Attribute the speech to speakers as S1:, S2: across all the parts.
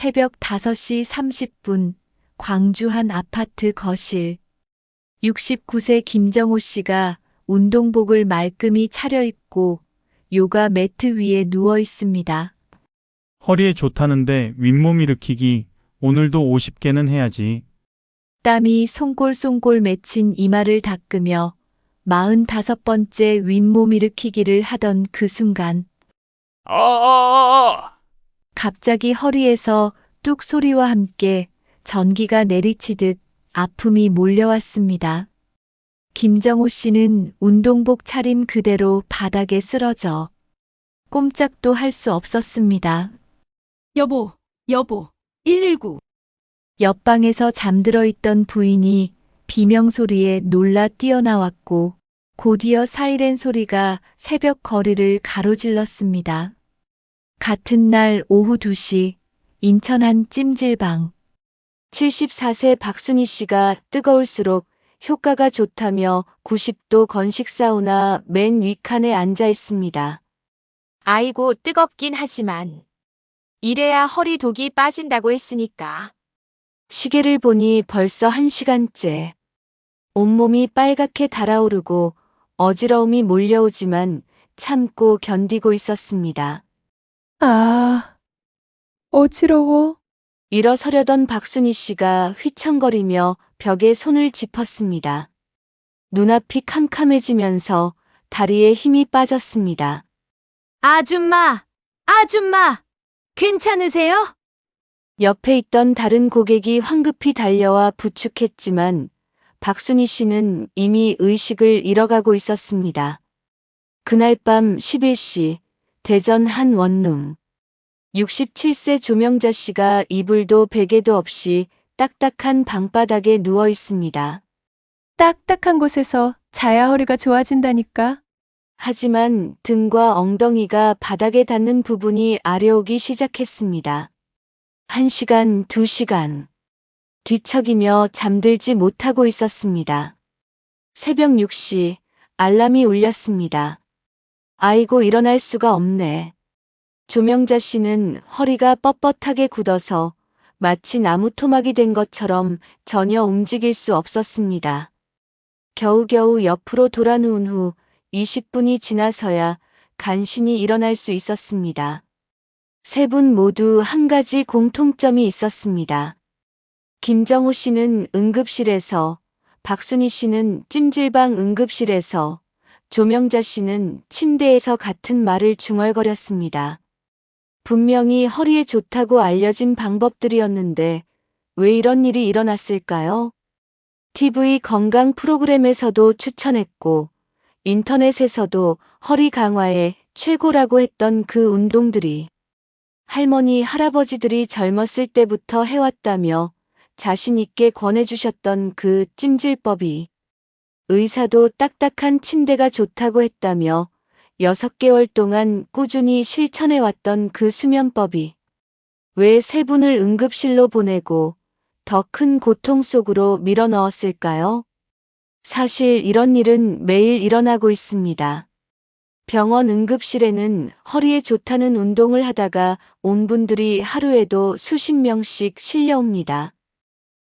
S1: 새벽 5시 30분 광주 한 아파트 거실. 69세 김정호 씨가 운동복을 말끔히 차려입고 요가 매트 위에 누워 있습니다.
S2: 허리에 좋다는데 윗몸 일으키기 오늘도 50개는 해야지.
S1: 땀이 송골송골 맺힌 이마를 닦으며 45번째 윗몸 일으키기를 하던 그 순간 갑자기 허리에서 뚝 소리와 함께 전기가 내리치듯 아픔이 몰려왔습니다. 김정호 씨는 운동복 차림 그대로 바닥에 쓰러져 꼼짝도 할 수 없었습니다.
S3: 여보, 119.
S1: 옆방에서 잠들어 있던 부인이 비명소리에 놀라 뛰어나왔고 곧이어 사이렌 소리가 새벽 거리를 가로질렀습니다. 같은 날 오후 2시 인천 한 찜질방. 74세 박순희 씨가 뜨거울수록 효과가 좋다며 90도 건식 사우나 맨 윗칸에 앉아 있습니다.
S4: 아이고 뜨겁긴 하지만 이래야 허리 독이 빠진다고 했으니까.
S1: 시계를 보니 벌써 1시간째. 온몸이 빨갛게 달아오르고 어지러움이 몰려오지만 참고 견디고 있었습니다.
S5: 아, 어지러워.
S1: 일어서려던 박순희 씨가 휘청거리며 벽에 손을 짚었습니다. 눈앞이 캄캄해지면서 다리에 힘이 빠졌습니다.
S4: 아줌마, 괜찮으세요?
S1: 옆에 있던 다른 고객이 황급히 달려와 부축했지만 박순희 씨는 이미 의식을 잃어가고 있었습니다. 그날 밤 11시 대전 한 원룸. 67세 조명자 씨가 이불도 베개도 없이 딱딱한 방바닥에 누워 있습니다.
S5: 딱딱한 곳에서 자야 허리가 좋아진다니까.
S1: 하지만 등과 엉덩이가 바닥에 닿는 부분이 아려오기 시작했습니다. 1시간, 2시간. 뒤척이며 잠들지 못하고 있었습니다. 새벽 6시 알람이 울렸습니다. 아이고 일어날 수가 없네. 조명자 씨는 허리가 뻣뻣하게 굳어서 마치 나무 토막이 된 것처럼 전혀 움직일 수 없었습니다. 겨우겨우 옆으로 돌아 누운 후 20분이 지나서야 간신히 일어날 수 있었습니다. 세 분 모두 한 가지 공통점이 있었습니다. 김정호 씨는 응급실에서, 박순희 씨는 찜질방 응급실에서, 조명자 씨는 침대에서 같은 말을 중얼거렸습니다. 분명히 허리에 좋다고 알려진 방법들이었는데 왜 이런 일이 일어났을까요? TV 건강 프로그램에서도 추천했고 인터넷에서도 허리 강화에 최고라고 했던 그 운동들이 할머니, 할아버지들이 젊었을 때부터 해왔다며 자신 있게 권해주셨던 그 찜질법이 의사도 딱딱한 침대가 좋다고 했다며 6개월 동안 꾸준히 실천해왔던 그 수면법이 왜 세 분을 응급실로 보내고 더 큰 고통 속으로 밀어넣었을까요? 사실 이런 일은 매일 일어나고 있습니다. 병원 응급실에는 허리에 좋다는 운동을 하다가 온 분들이 하루에도 수십 명씩 실려옵니다.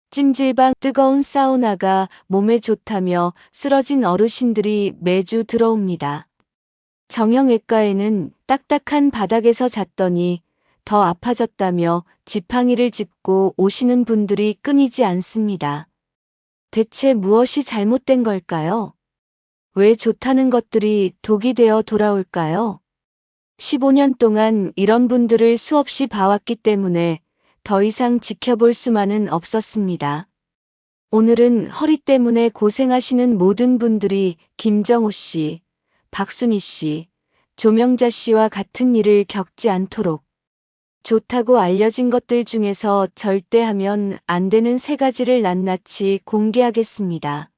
S1: 찜질방 뜨거운 사우나가 몸에 좋다며 쓰러진 어르신들이 매주 들어옵니다. 정형외과에는 딱딱한 바닥에서 잤더니 더 아파졌다며 지팡이를 짚고 오시는 분들이 끊이지 않습니다. 대체 무엇이 잘못된 걸까요? 왜 좋다는 것들이 독이 되어 돌아올까요? 15년 동안 이런 분들을 수없이 봐왔기 때문에 더 이상 지켜볼 수만은 없었습니다. 오늘은 허리 때문에 고생하시는 모든 분들이 김정호 씨, 박순희 씨, 조명자 씨와 같은 일을 겪지 않도록 좋다고 알려진 것들 중에서 절대 하면 안 되는 3가지를 낱낱이 공개하겠습니다.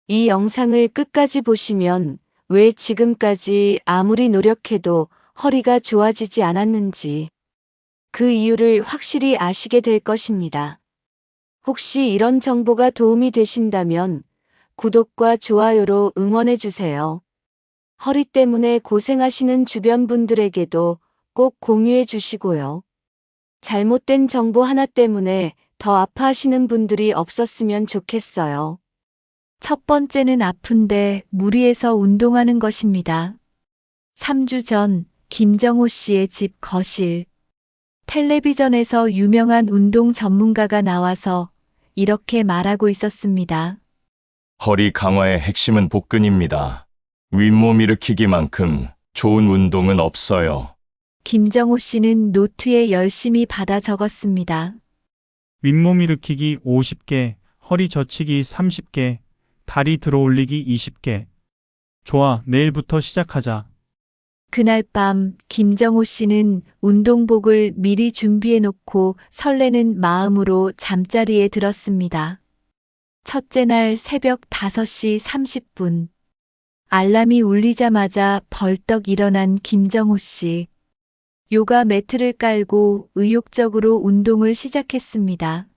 S1: 이 영상을 끝까지 보시면 왜 지금까지 아무리 노력해도 허리가 좋아지지 않았는지 그 이유를 확실히 아시게 될 것입니다. 혹시 이런 정보가 도움이 되신다면 구독과 좋아요로 응원해 주세요. 허리 때문에 고생하시는 주변 분들에게도 꼭 공유해 주시고요. 잘못된 정보 하나 때문에 더 아파하시는 분들이 없었으면 좋겠어요. 첫 번째는 아픈데 무리해서 운동하는 것입니다. 3주 전 김정호 씨의 집 거실. 텔레비전에서 유명한 운동 전문가가 나와서 이렇게 말하고 있었습니다.
S6: 허리 강화의 핵심은 복근입니다. 윗몸 일으키기만큼 좋은 운동은 없어요.
S1: 김정호 씨는 노트에 열심히 받아 적었습니다.
S2: 윗몸 일으키기 50개, 허리 젖히기 30개, 다리 들어올리기 20개. 좋아, 내일부터 시작하자.
S1: 그날 밤 김정호 씨는 운동복을 미리 준비해 놓고 설레는 마음으로 잠자리에 들었습니다. 첫째 날 새벽 5시 30분. 알람이 울리자마자 벌떡 일어난 김정호 씨. 요가 매트를 깔고 의욕적으로 운동을 시작했습니다.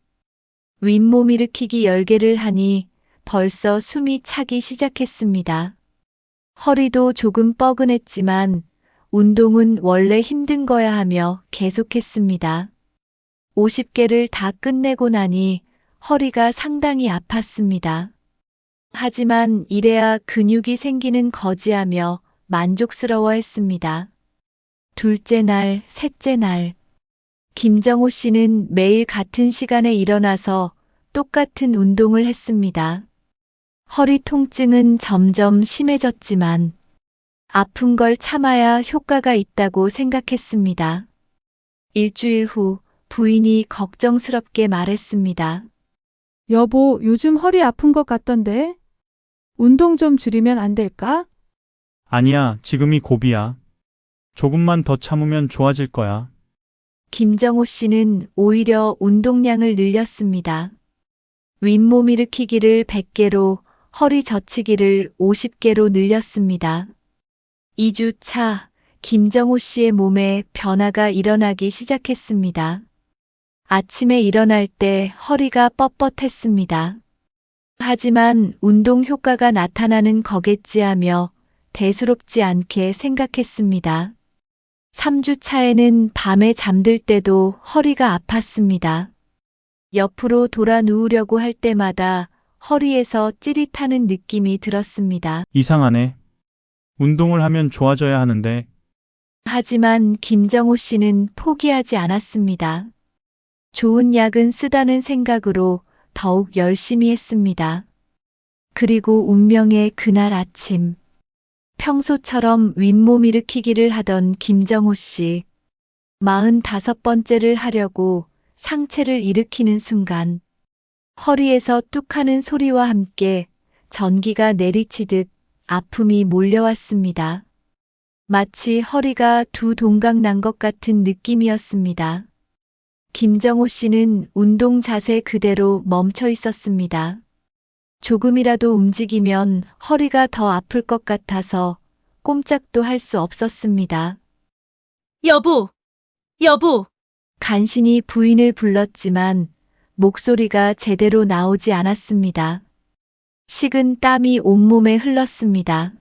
S1: 윗몸 일으키기 10개를 하니 벌써 숨이 차기 시작했습니다. 허리도 조금 뻐근했지만 운동은 원래 힘든 거야 하며 계속했습니다. 50개를 다 끝내고 나니 허리가 상당히 아팠습니다. 하지만 이래야 근육이 생기는 거지하며 만족스러워했습니다. 둘째 날, 셋째 날. 김정호 씨는 매일 같은 시간에 일어나서 똑같은 운동을 했습니다. 허리 통증은 점점 심해졌지만 아픈 걸 참아야 효과가 있다고 생각했습니다. 일주일 후 부인이 걱정스럽게 말했습니다.
S7: 여보, 요즘 허리 아픈 것 같던데? 운동 좀 줄이면 안 될까?
S2: 아니야, 지금이 고비야. 조금만 더 참으면 좋아질 거야.
S1: 김정호 씨는 오히려 운동량을 늘렸습니다. 윗몸 일으키기를 100개로 허리 젖히기를 50개로 늘렸습니다. 2주 차, 김정호 씨의 몸에 변화가 일어나기 시작했습니다. 아침에 일어날 때 허리가 뻣뻣했습니다. 하지만 운동 효과가 나타나는 거겠지 하며 대수롭지 않게 생각했습니다. 3주 차에는 밤에 잠들 때도 허리가 아팠습니다. 옆으로 돌아 누우려고 할 때마다 허리에서 찌릿하는 느낌이 들었습니다.
S2: 이상하네. 운동을 하면 좋아져야 하는데.
S1: 하지만 김정호 씨는 포기하지 않았습니다. 좋은 약은 쓰다는 생각으로 더욱 열심히 했습니다. 그리고 운명의 그날 아침. 평소처럼 윗몸 일으키기를 하던 김정호 씨. 45번째를 하려고 상체를 일으키는 순간 허리에서 뚝 하는 소리와 함께 전기가 내리치듯 아픔이 몰려왔습니다. 마치 허리가 두 동강 난 것 같은 느낌이었습니다. 김정호 씨는 운동 자세 그대로 멈춰 있었습니다. 조금이라도 움직이면 허리가 더 아플 것 같아서 꼼짝도 할 수 없었습니다.
S3: 여보, 여보.
S1: 간신히 부인을 불렀지만 목소리가 제대로 나오지 않았습니다. 식은 땀이 온몸에 흘렀습니다.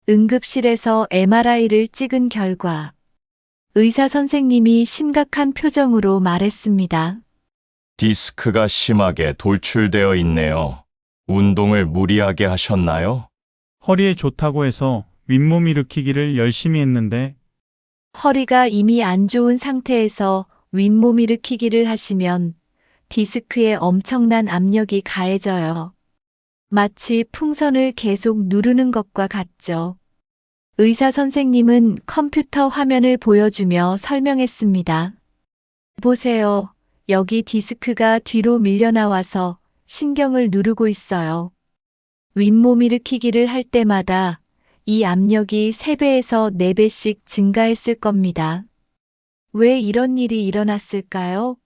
S1: 응급실에서 MRI를 찍은 결과 의사 선생님이 심각한 표정으로 말했습니다.
S6: 디스크가 심하게 돌출되어 있네요. 운동을 무리하게 하셨나요?
S2: 허리에 좋다고 해서 윗몸 일으키기를 열심히 했는데.
S1: 허리가 이미 안 좋은 상태에서 윗몸 일으키기를 하시면 디스크에 엄청난 압력이 가해져요. 마치 풍선을 계속 누르는 것과 같죠. 의사 선생님은 컴퓨터 화면을 보여주며 설명했습니다. 보세요. 여기 디스크가 뒤로 밀려나와서 신경을 누르고 있어요. 윗몸 일으키기를 할 때마다 이 압력이 3배에서 4배씩 증가했을 겁니다. 왜 이런 일이 일어났을까요?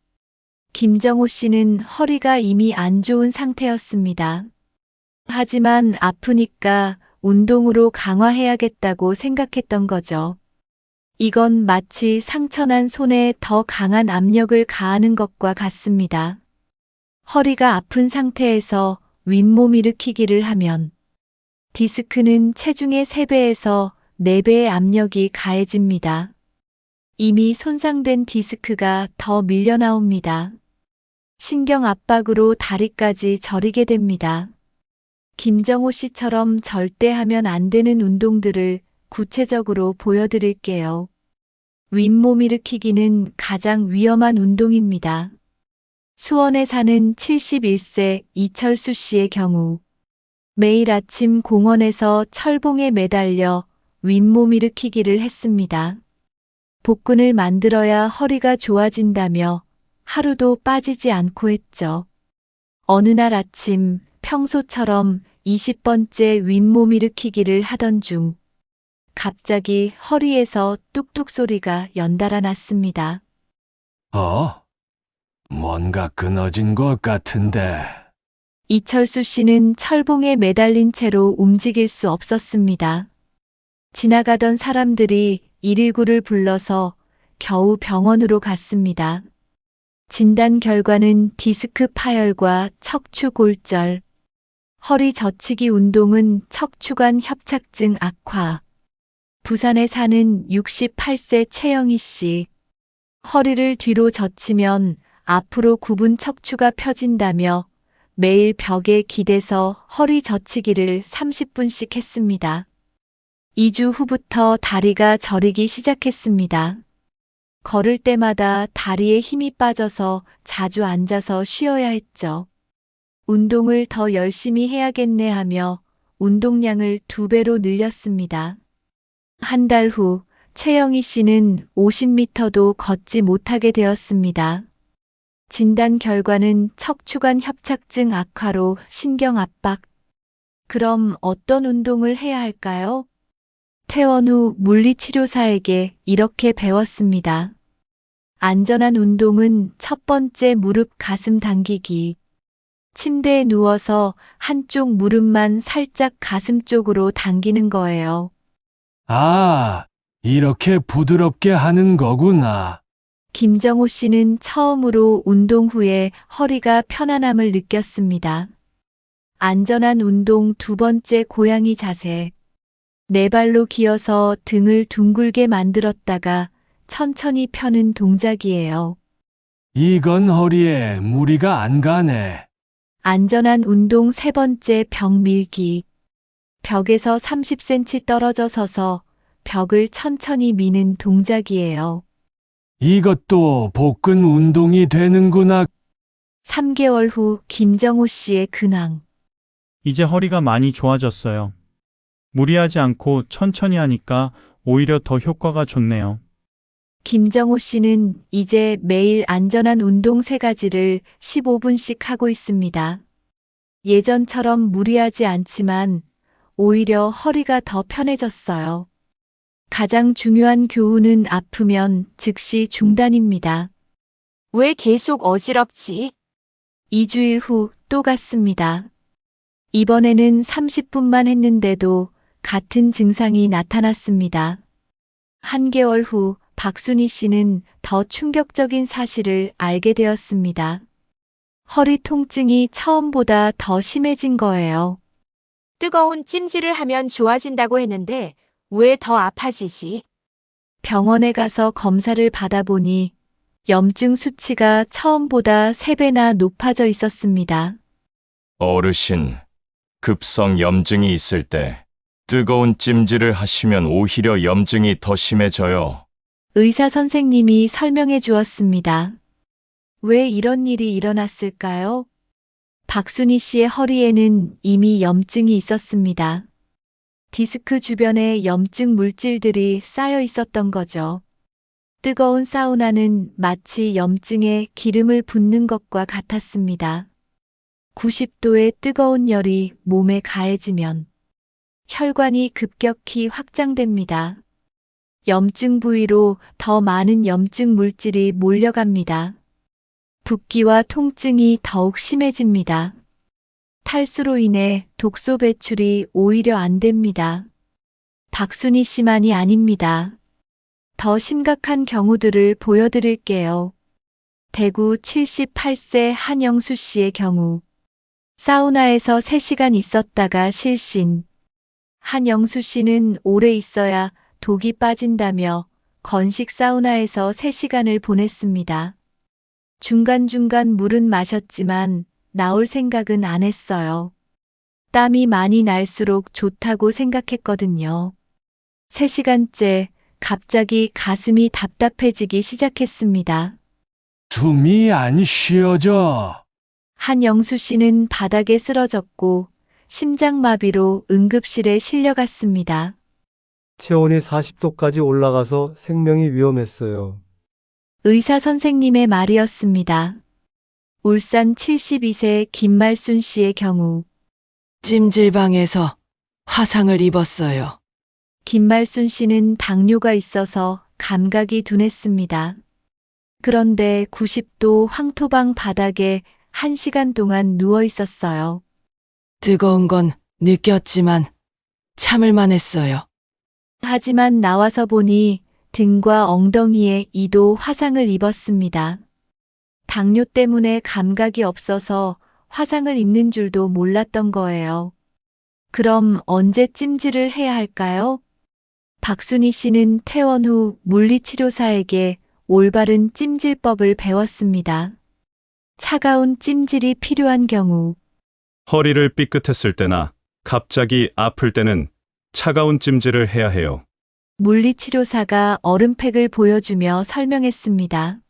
S1: 김정호 씨는 허리가 이미 안 좋은 상태였습니다. 하지만 아프니까 운동으로 강화해야겠다고 생각했던 거죠. 이건 마치 상처난 손에 더 강한 압력을 가하는 것과 같습니다. 허리가 아픈 상태에서 윗몸 일으키기를 하면 디스크는 체중의 3배에서 4배의 압력이 가해집니다. 이미 손상된 디스크가 더 밀려 나옵니다. 신경 압박으로 다리까지 저리게 됩니다. 김정호 씨처럼 절대 하면 안 되는 운동들을 구체적으로 보여드릴게요. 윗몸 일으키기는 가장 위험한 운동입니다. 수원에 사는 71세 이철수 씨의 경우 매일 아침 공원에서 철봉에 매달려 윗몸 일으키기를 했습니다. 복근을 만들어야 허리가 좋아진다며 하루도 빠지지 않고 했죠. 어느 날 아침 평소처럼 20번째 윗몸 일으키기를 하던 중 갑자기 허리에서 뚝뚝 소리가 연달아 났습니다.
S8: 뭔가 끊어진 것 같은데.
S1: 이철수 씨는 철봉에 매달린 채로 움직일 수 없었습니다. 지나가던 사람들이 119를 불러서 겨우 병원으로 갔습니다. 진단 결과는 디스크 파열과 척추 골절, 허리 젖히기 운동은 척추관 협착증 악화. 부산에 사는 68세 최영희 씨. 허리를 뒤로 젖히면 앞으로 굽은 척추가 펴진다며 매일 벽에 기대서 허리 젖히기를 30분씩 했습니다. 2주 후부터 다리가 저리기 시작했습니다. 걸을 때마다 다리에 힘이 빠져서 자주 앉아서 쉬어야 했죠. 운동을 더 열심히 해야겠네 하며 운동량을 2배로 늘렸습니다. 한 달 후 최영희 씨는 50m도 걷지 못하게 되었습니다. 진단 결과는 척추관 협착증 악화로 신경 압박. 그럼 어떤 운동을 해야 할까요? 퇴원 후 물리치료사에게 이렇게 배웠습니다. 안전한 운동은 첫 번째 무릎 가슴 당기기. 침대에 누워서 한쪽 무릎만 살짝 가슴 쪽으로 당기는 거예요.
S8: 이렇게 부드럽게 하는 거구나.
S1: 김정호 씨는 처음으로 운동 후에 허리가 편안함을 느꼈습니다. 안전한 운동 2번째 고양이 자세. 네 발로 기어서 등을 둥글게 만들었다가 천천히 펴는 동작이에요.
S8: 이건 허리에 무리가 안 가네.
S1: 안전한 운동 3번째 벽 밀기. 벽에서 30cm 떨어져 서서 벽을 천천히 미는 동작이에요.
S8: 이것도 복근 운동이 되는구나.
S1: 3개월 후 김정호 씨의 근황.
S2: 이제 허리가 많이 좋아졌어요. 무리하지 않고 천천히 하니까 오히려 더 효과가 좋네요.
S1: 김정호 씨는 이제 매일 안전한 운동 3가지를 15분씩 하고 있습니다. 예전처럼 무리하지 않지만 오히려 허리가 더 편해졌어요. 가장 중요한 교훈은 아프면 즉시 중단입니다.
S4: 왜 계속 어지럽지?
S1: 2주일 후 또 갔습니다. 이번에는 30분만 했는데도 같은 증상이 나타났습니다. 한 개월 후 박순희 씨는 더 충격적인 사실을 알게 되었습니다. 허리 통증이 처음보다 더 심해진 거예요.
S4: 뜨거운 찜질을 하면 좋아진다고 했는데 왜 더 아파지지?
S1: 병원에 가서 검사를 받아보니 염증 수치가 처음보다 3배나 높아져 있었습니다.
S6: 어르신, 급성 염증이 있을 때 뜨거운 찜질을 하시면 오히려 염증이 더 심해져요.
S1: 의사 선생님이 설명해 주었습니다. 왜 이런 일이 일어났을까요? 박순희 씨의 허리에는 이미 염증이 있었습니다. 디스크 주변에 염증 물질들이 쌓여 있었던 거죠. 뜨거운 사우나는 마치 염증에 기름을 붓는 것과 같았습니다. 90도의 뜨거운 열이 몸에 가해지면 혈관이 급격히 확장됩니다. 염증 부위로 더 많은 염증 물질이 몰려갑니다. 붓기와 통증이 더욱 심해집니다. 탈수로 인해 독소 배출이 오히려 안 됩니다. 박순희 씨만이 아닙니다. 더 심각한 경우들을 보여드릴게요. 대구 78세 한영수 씨의 경우 사우나에서 3시간 있었다가 실신. 한영수 씨는 오래 있어야 독이 빠진다며 건식 사우나에서 3시간을 보냈습니다. 중간중간 물은 마셨지만 나올 생각은 안 했어요. 땀이 많이 날수록 좋다고 생각했거든요. 3시간째 갑자기 가슴이 답답해지기 시작했습니다.
S8: 숨이 안 쉬어져.
S1: 한영수 씨는 바닥에 쓰러졌고 심장마비로 응급실에 실려갔습니다.
S9: 체온이 40도까지 올라가서 생명이 위험했어요.
S1: 의사 선생님의 말이었습니다. 울산 72세 김말순 씨의 경우
S10: 찜질방에서 화상을 입었어요.
S1: 김말순 씨는 당뇨가 있어서 감각이 둔했습니다. 그런데 90도 황토방 바닥에 1시간 동안 누워 있었어요.
S10: 뜨거운 건 느꼈지만 참을만 했어요.
S1: 하지만 나와서 보니 등과 엉덩이에 2도 화상을 입었습니다. 당뇨 때문에 감각이 없어서 화상을 입는 줄도 몰랐던 거예요. 그럼 언제 찜질을 해야 할까요? 박순희 씨는 퇴원 후 물리치료사에게 올바른 찜질법을 배웠습니다. 차가운 찜질이 필요한 경우
S11: 허리를 삐끗했을 때나 갑자기 아플 때는 차가운 찜질을 해야 해요.
S1: 물리치료사가 얼음팩을 보여주며 설명했습니다.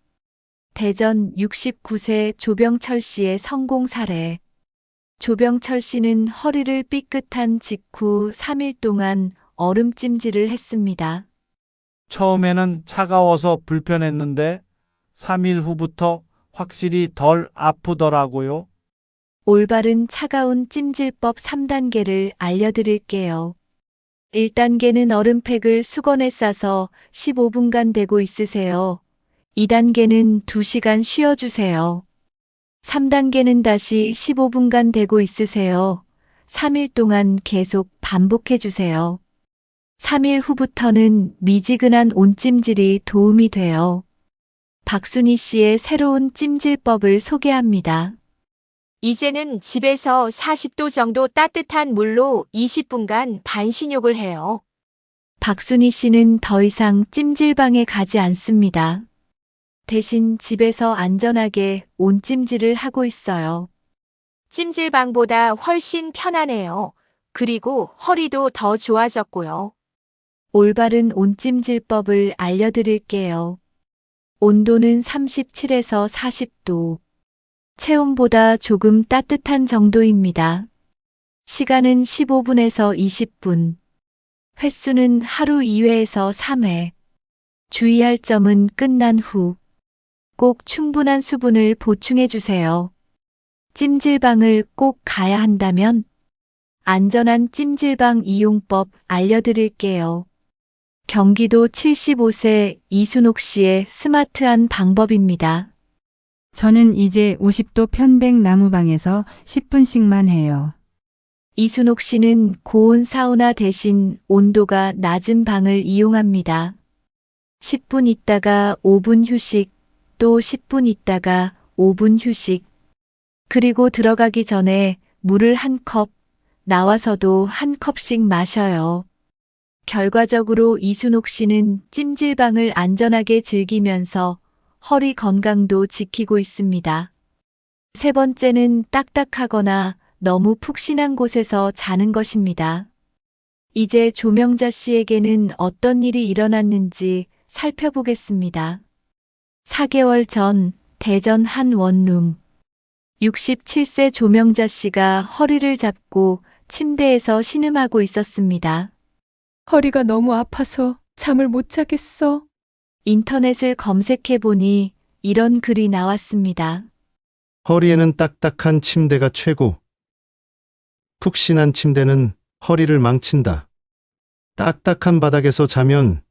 S1: 대전 69세 조병철 씨의 성공 사례. 조병철 씨는 허리를 삐끗한 직후 3일 동안 얼음 찜질을 했습니다.
S12: 처음에는 차가워서 불편했는데 3일 후부터 확실히 덜 아프더라고요.
S1: 올바른 차가운 찜질법 3단계를 알려드릴게요. 1단계는 얼음팩을 수건에 싸서 15분간 대고 있으세요. 2단계는 2시간 쉬어주세요. 3단계는 다시 15분간 대고 있으세요. 3일 동안 계속 반복해주세요. 3일 후부터는 미지근한 온찜질이 도움이 돼요. 박순희 씨의 새로운 찜질법을 소개합니다.
S4: 이제는 집에서 40도 정도 따뜻한 물로 20분간 반신욕을 해요.
S1: 박순희 씨는 더 이상 찜질방에 가지 않습니다. 대신 집에서 안전하게 온찜질을 하고 있어요.
S4: 찜질방보다 훨씬 편하네요. 그리고 허리도 더 좋아졌고요.
S1: 올바른 온찜질법을 알려드릴게요. 온도는 37에서 40도. 체온보다 조금 따뜻한 정도입니다. 시간은 15분에서 20분. 횟수는 하루 2회에서 3회. 주의할 점은 끝난 후 꼭 충분한 수분을 보충해 주세요. 찜질방을 꼭 가야 한다면 안전한 찜질방 이용법 알려드릴게요. 경기도 75세 이순옥 씨의 스마트한 방법입니다.
S13: 저는 이제 50도 편백 나무방에서 10분씩만 해요.
S1: 이순옥 씨는 고온 사우나 대신 온도가 낮은 방을 이용합니다. 10분 있다가 5분 휴식, 또 10분 있다가 5분 휴식. 그리고 들어가기 전에 물을 1컵, 나와서도 1컵씩 마셔요. 결과적으로 이순옥 씨는 찜질방을 안전하게 즐기면서 허리 건강도 지키고 있습니다. 세 번째는 딱딱하거나 너무 푹신한 곳에서 자는 것입니다. 이제 조명자 씨에게는 어떤 일이 일어났는지 살펴보겠습니다. 4개월 전 대전 한 원룸. 67세 조명자 씨가 허리를 잡고 침대에서 신음하고 있었습니다.
S5: 허리가 너무 아파서 잠을 못 자겠어.
S1: 인터넷을 검색해 보니 이런 글이 나왔습니다.
S14: 허리에는 딱딱한 침대가 최고. 푹신한 침대는 허리를 망친다. 딱딱한 바닥에서 자면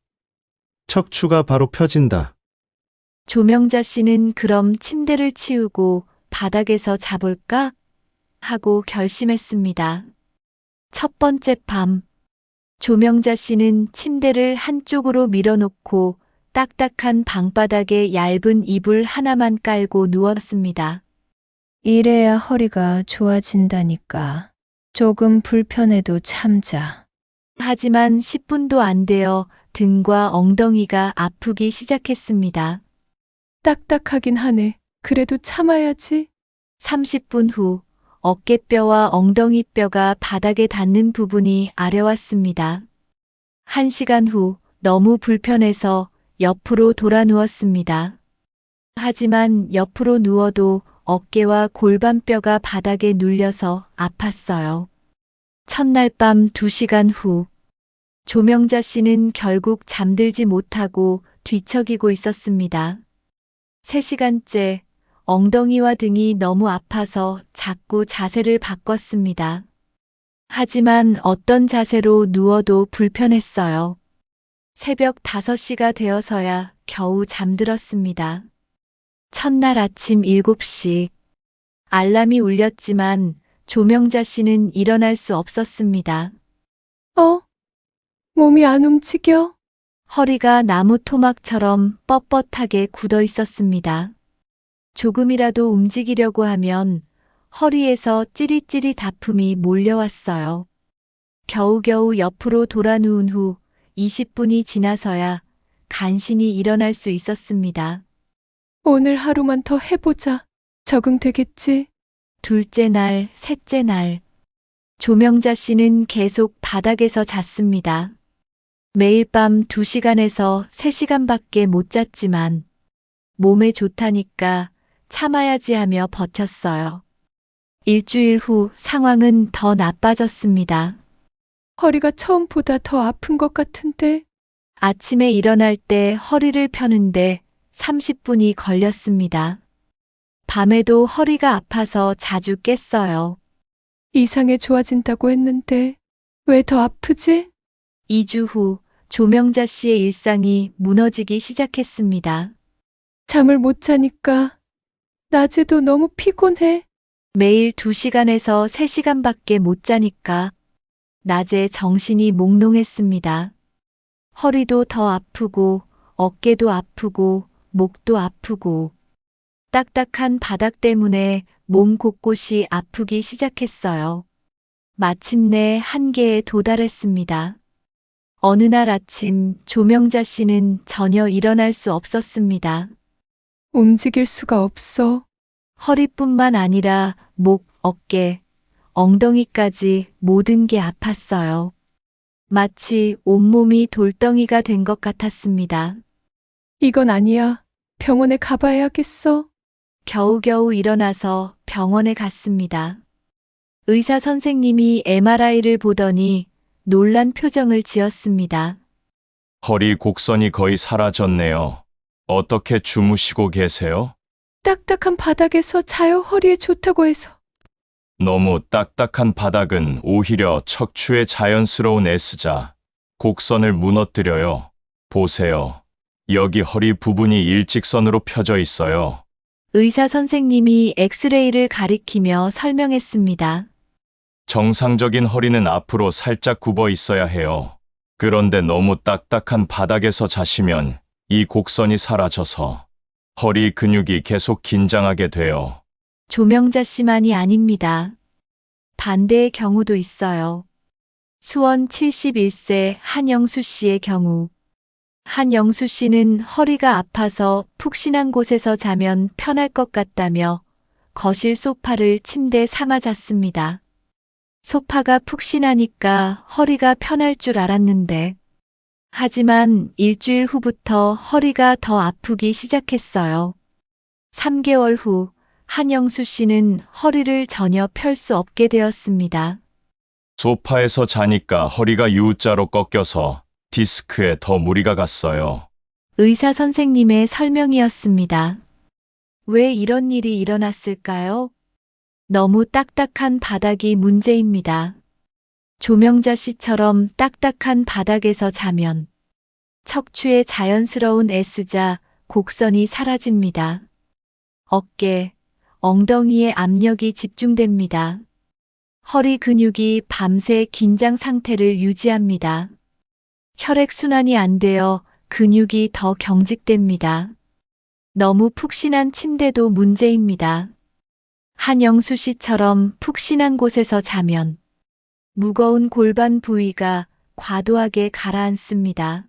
S14: 척추가 바로 펴진다.
S1: 조명자 씨는 그럼 침대를 치우고 바닥에서 자볼까? 하고 결심했습니다. 첫 번째 밤, 조명자 씨는 침대를 한쪽으로 밀어놓고 딱딱한 방바닥에 얇은 이불 하나만 깔고 누웠습니다.
S5: 이래야 허리가 좋아진다니까. 조금 불편해도 참자.
S1: 하지만 10분도 안 되어 등과 엉덩이가 아프기 시작했습니다.
S5: 딱딱하긴 하네. 그래도 참아야지.
S1: 30분 후 어깨뼈와 엉덩이뼈가 바닥에 닿는 부분이 아려왔습니다. 1시간 후 너무 불편해서 옆으로 돌아 누웠습니다. 하지만 옆으로 누워도 어깨와 골반뼈가 바닥에 눌려서 아팠어요. 첫날 밤 2시간 후 조명자 씨는 결국 잠들지 못하고 뒤척이고 있었습니다. 3시간째 엉덩이와 등이 너무 아파서 자꾸 자세를 바꿨습니다. 하지만 어떤 자세로 누워도 불편했어요. 새벽 5시가 되어서야 겨우 잠들었습니다. 첫날 아침 7시 알람이 울렸지만 조명자 씨는 일어날 수 없었습니다.
S5: 몸이 안 움직여.
S1: 허리가 나무 토막처럼 뻣뻣하게 굳어 있었습니다. 조금이라도 움직이려고 하면 허리에서 찌릿찌릿 아픔이 몰려왔어요. 겨우겨우 옆으로 돌아 누운 후 20분이 지나서야 간신히 일어날 수 있었습니다.
S5: 오늘 하루만 더 해보자. 적응되겠지?
S1: 둘째 날, 셋째 날. 조명자 씨는 계속 바닥에서 잤습니다. 매일 밤 2시간에서 3시간밖에 못 잤지만 몸에 좋다니까 참아야지 하며 버텼어요. 일주일 후 상황은 더 나빠졌습니다.
S5: 허리가 처음보다 더 아픈 것 같은데.
S1: 아침에 일어날 때 허리를 펴는데 30분이 걸렸습니다. 밤에도 허리가 아파서 자주 깼어요.
S5: 이상해 좋아진다고 했는데 왜 더 아프지?
S1: 2주 후 조명자 씨의 일상이 무너지기 시작했습니다.
S5: 잠을 못 자니까 낮에도 너무 피곤해.
S1: 매일 2시간에서 3시간밖에 못 자니까 낮에 정신이 몽롱했습니다. 허리도 더 아프고 어깨도 아프고 목도 아프고 딱딱한 바닥 때문에 몸 곳곳이 아프기 시작했어요. 마침내 한계에 도달했습니다. 어느 날 아침 조명자 씨는 전혀 일어날 수 없었습니다.
S5: 움직일 수가 없어.
S1: 허리뿐만 아니라 목, 어깨, 엉덩이까지 모든 게 아팠어요. 마치 온몸이 돌덩이가 된 것 같았습니다.
S5: 이건 아니야. 병원에 가봐야겠어.
S1: 겨우겨우 일어나서 병원에 갔습니다. 의사 선생님이 MRI를 보더니 놀란 표정을 지었습니다.
S6: 허리 곡선이 거의 사라졌네요. 어떻게 주무시고 계세요?
S5: 딱딱한 바닥에서 자요. 허리에 좋다고 해서.
S6: 너무 딱딱한 바닥은 오히려 척추의 자연스러운 S자, 곡선을 무너뜨려요. 보세요. 여기 허리 부분이 일직선으로 펴져 있어요.
S1: 의사 선생님이 엑스레이를 가리키며 설명했습니다.
S6: 정상적인 허리는 앞으로 살짝 굽어 있어야 해요. 그런데 너무 딱딱한 바닥에서 자시면 이 곡선이 사라져서 허리 근육이 계속 긴장하게 돼요.
S1: 조명자 씨만이 아닙니다. 반대의 경우도 있어요. 수원 71세 한영수 씨의 경우. 한영수 씨는 허리가 아파서 푹신한 곳에서 자면 편할 것 같다며 거실 소파를 침대 삼아 잤습니다. 소파가 푹신하니까 허리가 편할 줄 알았는데, 하지만 일주일 후부터 허리가 더 아프기 시작했어요. 3개월 후 한영수 씨는 허리를 전혀 펼 수 없게 되었습니다.
S6: 소파에서 자니까 허리가 U자로 꺾여서 디스크에 더 무리가 갔어요.
S1: 의사 선생님의 설명이었습니다. 왜 이런 일이 일어났을까요? 너무 딱딱한 바닥이 문제입니다. 조명자 씨처럼 딱딱한 바닥에서 자면 척추의 자연스러운 S자, 곡선이 사라집니다. 어깨, 엉덩이에 압력이 집중됩니다. 허리 근육이 밤새 긴장 상태를 유지합니다. 혈액순환이 안 되어 근육이 더 경직됩니다. 너무 푹신한 침대도 문제입니다. 한영수 씨처럼 푹신한 곳에서 자면 무거운 골반 부위가 과도하게 가라앉습니다.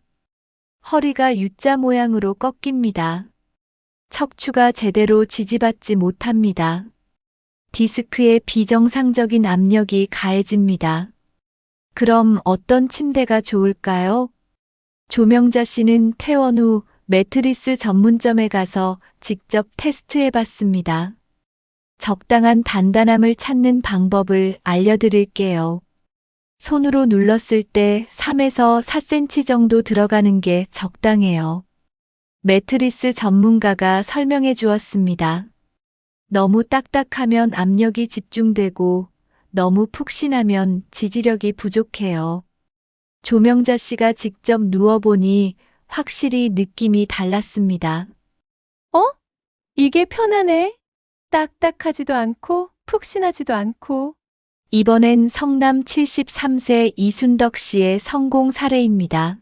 S1: 허리가 U자 모양으로 꺾입니다. 척추가 제대로 지지받지 못합니다. 디스크에 비정상적인 압력이 가해집니다. 그럼 어떤 침대가 좋을까요? 조명자 씨는 퇴원 후 매트리스 전문점에 가서 직접 테스트해 봤습니다. 적당한 단단함을 찾는 방법을 알려드릴게요. 손으로 눌렀을 때 3에서 4cm 정도 들어가는 게 적당해요. 매트리스 전문가가 설명해 주었습니다. 너무 딱딱하면 압력이 집중되고 너무 푹신하면 지지력이 부족해요. 조명자 씨가 직접 누워보니 확실히 느낌이 달랐습니다.
S5: 이게 편하네. 딱딱하지도 않고 푹신하지도 않고.
S1: 이번엔 성남 73세 이순덕 씨의 성공 사례입니다.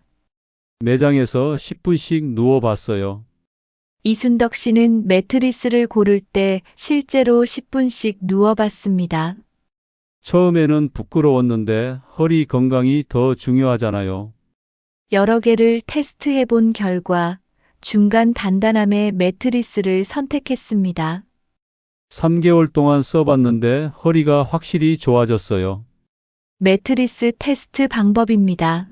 S15: 매장에서 10분씩 누워봤어요.
S1: 이순덕 씨는 매트리스를 고를 때 실제로 10분씩 누워봤습니다.
S15: 처음에는 부끄러웠는데 허리 건강이 더 중요하잖아요.
S1: 여러 개를 테스트해 본 결과 중간 단단함의 매트리스를 선택했습니다.
S15: 3개월 동안 써봤는데 허리가 확실히 좋아졌어요.
S1: 매트리스 테스트 방법입니다.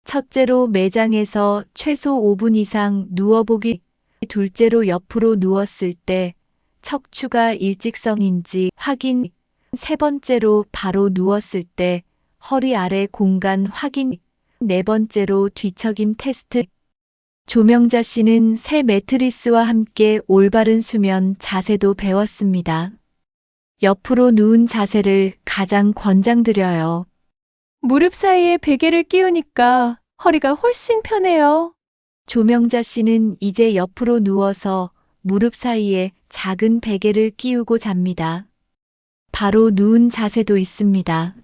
S1: 첫째로 매장에서 최소 5분 이상 누워보기. 둘째로 옆으로 누웠을 때 척추가 일직선인지 확인. 세 번째로 바로 누웠을 때 허리 아래 공간 확인. 네 번째로 뒤척임 테스트. 조명자 씨는 새 매트리스와 함께 올바른 수면 자세도 배웠습니다. 옆으로 누운 자세를 가장 권장드려요.
S5: 무릎 사이에 베개를 끼우니까 허리가 훨씬 편해요.
S1: 조명자 씨는 이제 옆으로 누워서 무릎 사이에 작은 베개를 끼우고 잡니다. 바로 누운 자세도 있습니다.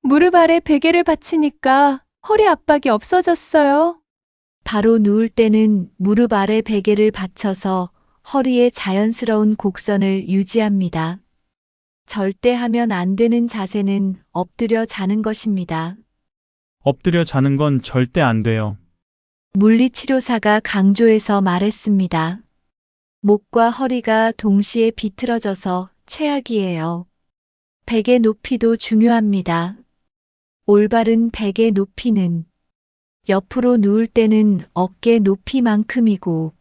S5: 무릎 아래 베개를 받치니까 허리 압박이 없어졌어요.
S1: 바로 누울 때는 무릎 아래 베개를 받쳐서 허리의 자연스러운 곡선을 유지합니다. 절대 하면 안 되는 자세는 엎드려 자는 것입니다.
S2: 엎드려 자는 건 절대 안 돼요.
S1: 물리치료사가 강조해서 말했습니다. 목과 허리가 동시에 비틀어져서 최악이에요. 베개 높이도 중요합니다. 올바른 베개 높이는 옆으로 누울 때는 어깨 높이만큼이고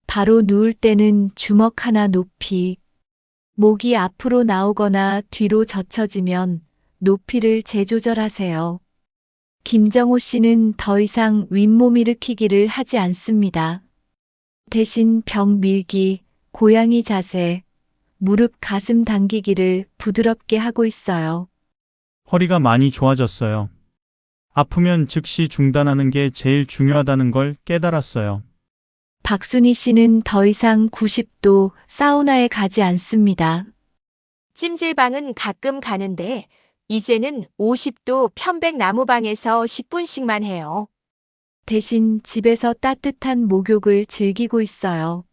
S1: 바로 누울 때는 주먹 하나 높이, 목이 앞으로 나오거나 뒤로 젖혀지면 높이를 재조절하세요. 김정호 씨는 더 이상 윗몸 일으키기를 하지 않습니다. 대신 벽 밀기, 고양이 자세, 무릎 가슴 당기기를 부드럽게 하고 있어요.
S2: 허리가 많이 좋아졌어요. 아프면 즉시 중단하는 게 제일 중요하다는 걸 깨달았어요.
S1: 박순희 씨는 더 이상 90도 사우나에 가지 않습니다.
S4: 찜질방은 가끔 가는데 이제는 50도 편백 나무방에서 10분씩만 해요.
S1: 대신 집에서 따뜻한 목욕을 즐기고 있어요.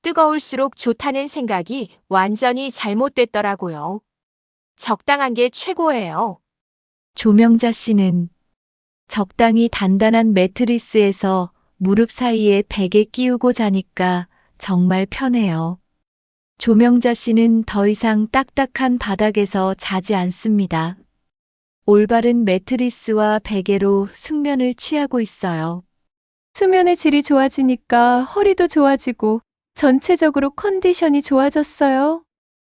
S4: 뜨거울수록 좋다는 생각이 완전히 잘못됐더라고요. 적당한 게 최고예요.
S1: 조명자 씨는 적당히 단단한 매트리스에서 무릎 사이에 베개 끼우고 자니까 정말 편해요. 조명자 씨는 더 이상 딱딱한 바닥에서 자지 않습니다. 올바른 매트리스와 베개로 숙면을 취하고 있어요.
S5: 수면의 질이 좋아지니까 허리도 좋아지고 전체적으로 컨디션이 좋아졌어요.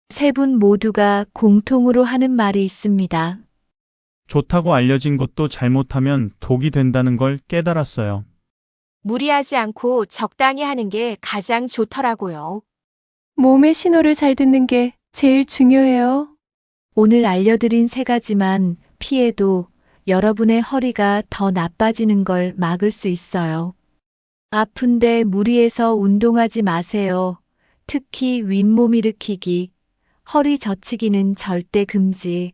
S1: 세 분 모두가 공통으로 하는 말이 있습니다.
S2: 좋다고 알려진 것도 잘못하면 독이 된다는 걸 깨달았어요.
S4: 무리하지 않고 적당히 하는 게 가장 좋더라고요.
S5: 몸의 신호를 잘 듣는 게 제일 중요해요.
S1: 오늘 알려드린 세 가지만 피해도 여러분의 허리가 더 나빠지는 걸 막을 수 있어요. 아픈데 무리해서 운동하지 마세요. 특히 윗몸 일으키기, 허리 젖히기는 절대 금지.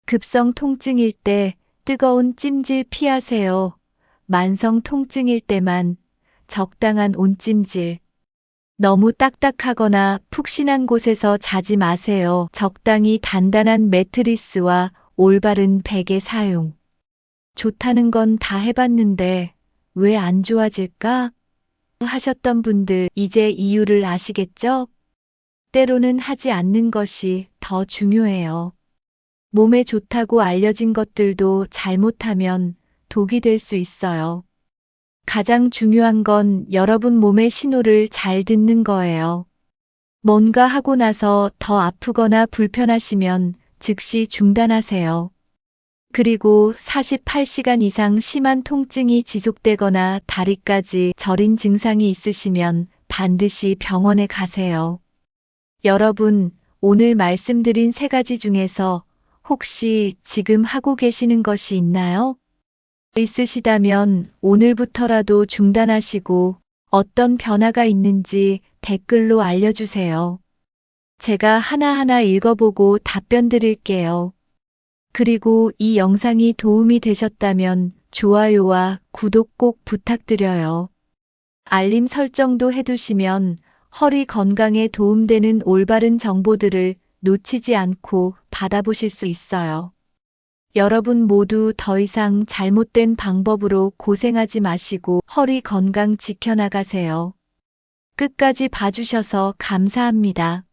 S1: 급성 통증일 때 뜨거운 찜질 피하세요. 만성 통증일 때만 적당한 온찜질. 너무 딱딱하거나 푹신한 곳에서 자지 마세요. 적당히 단단한 매트리스와 올바른 베개 사용. 좋다는 건 다 해봤는데 왜 안 좋아질까? 하셨던 분들 이제 이유를 아시겠죠? 때로는 하지 않는 것이 더 중요해요. 몸에 좋다고 알려진 것들도 잘못하면 독이 될 수 있어요. 가장 중요한 건 여러분 몸의 신호를 잘 듣는 거예요. 뭔가 하고 나서 더 아프거나 불편하시면 즉시 중단하세요. 그리고 48시간 이상 심한 통증이 지속되거나 다리까지 저린 증상이 있으시면 반드시 병원에 가세요. 여러분, 오늘 말씀드린 3가지 중에서 혹시 지금 하고 계시는 것이 있나요? 있으시다면 오늘부터라도 중단하시고 어떤 변화가 있는지 댓글로 알려주세요. 제가 하나하나 읽어보고 답변 드릴게요. 그리고 이 영상이 도움이 되셨다면 좋아요와 구독 꼭 부탁드려요. 알림 설정도 해두시면 허리 건강에 도움되는 올바른 정보들을 놓치지 않고 받아보실 수 있어요. 여러분 모두 더 이상 잘못된 방법으로 고생하지 마시고 허리 건강 지켜나가세요. 끝까지 봐주셔서 감사합니다.